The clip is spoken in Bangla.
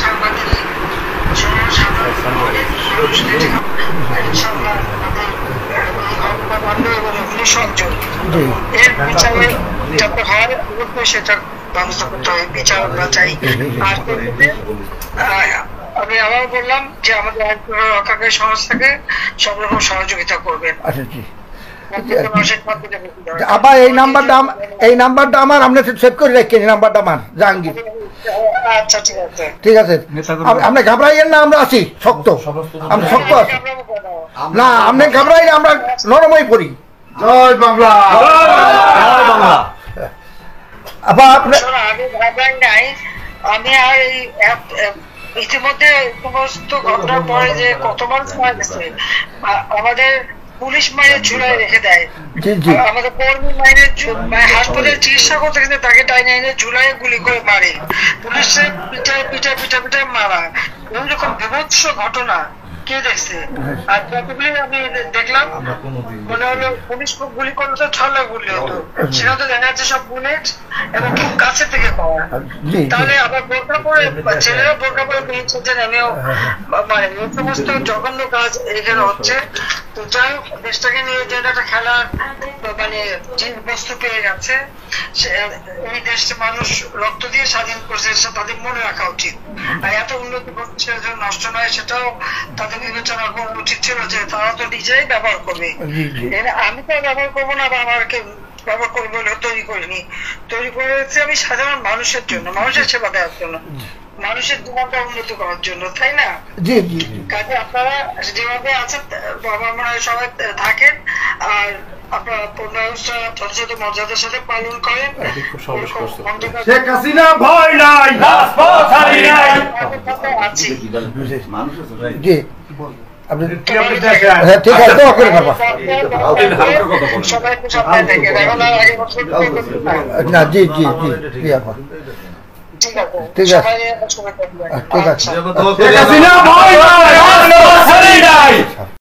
সাংবাদিক এর বিচারে যাতে হয় সেটা ব্যবস্থা করতে হবে, বিচার আমরা চাই। আর আমি আবার বললাম যে আমাদের রক্ষাকারী সংস্থাকে সব রকম সহযোগিতা করবেন। আবার এই নাম্বারটা আমার আপনি সেভ করে রাখেন, এই নাম্বারটা আমার জাহাঙ্গীর। আচ্ছা ঠিক আছে, ঠিক আছে, আপনি ঘাবড়াইয়েন না, আমরা আছি শক্ত, আমরা শক্ত আছি না, আপনি ঘাবড়াইলে আমরা নরমই পড়ি। জয় বাংলা, জয় বাংলা। আবার আমি ঘাবড়াই নাই, আমি আর এই ইতিমধ্যে সমস্ত ঘটনার পরে যে কত মানুষ মারা গেছে, আমাদের পুলিশ মাইনের ঝুলাই রেখে দেয়, আমাদের কর্মী মাইনের হাসপাতালে চিকিৎসা করতে গেলে তাকে টাইনে এনে ঝুলাই গুলি করে মারে, পুলিশের পিঠায় পিঠা পিঠা পিঠা মারা, এরকম বিভৎস ঘটনা কে দেখছে? আর যতগুলি আমি দেখলাম মনে হলো পুলিশ গুলি করলে তো ছলে গুলি হতো, সেখানে তো দেখা যাচ্ছে সব বুলেট এবং খুব কাছে থেকে পাওয়া। তাহলে আবার বোরকা পরে ছেলেরা বোরকা পরে বেরিয়েছে, নেমেও মানে এই সমস্ত জঘন্য কাজ এখানে হচ্ছে। তো যাই হোক, দেশটাকে নিয়ে যে একটা খেলার মানে বস্তু পেয়ে গেছে, এই দেশে মানুষ রক্ত দিয়ে স্বাধীন করছে, তাদের মনে রাখা উচিত। আর এত উন্নতি করছে নষ্ট নয়, সেটাও তাদের বিবেচনা করা উচিত ছিল যে তারা তো নিজেই ব্যবহার করবে, আমি তো ব্যবহার করবো না, বা আমাকে ব্যবহার করবো বলে তৈরি করিনি, তৈরি করেছি আমি সাধারণ মানুষের জন্য, মানুষের সেবা দেওয়ার জন্য, মানুষের জীবনটা উন্নতি করার জন্য, তাই না? কাজে আপনারা যেভাবে আছেন আমার মনে হয় সবাই থাকেন, আর আপনারা ব্যবস্থা যথাযথ মর্যাদার সাথে পালন করেন। শেখ হাসিনা ভয় নাই, আছি ঠিক আছে, সবাই সাবধানে থাকেন, এখন আর আগে বছর না। জি জি জি জি, ঠিক আছে, ঠিক আছে, সবাই ঠিক আছে। শেখ হাসিনা ভয় নাই।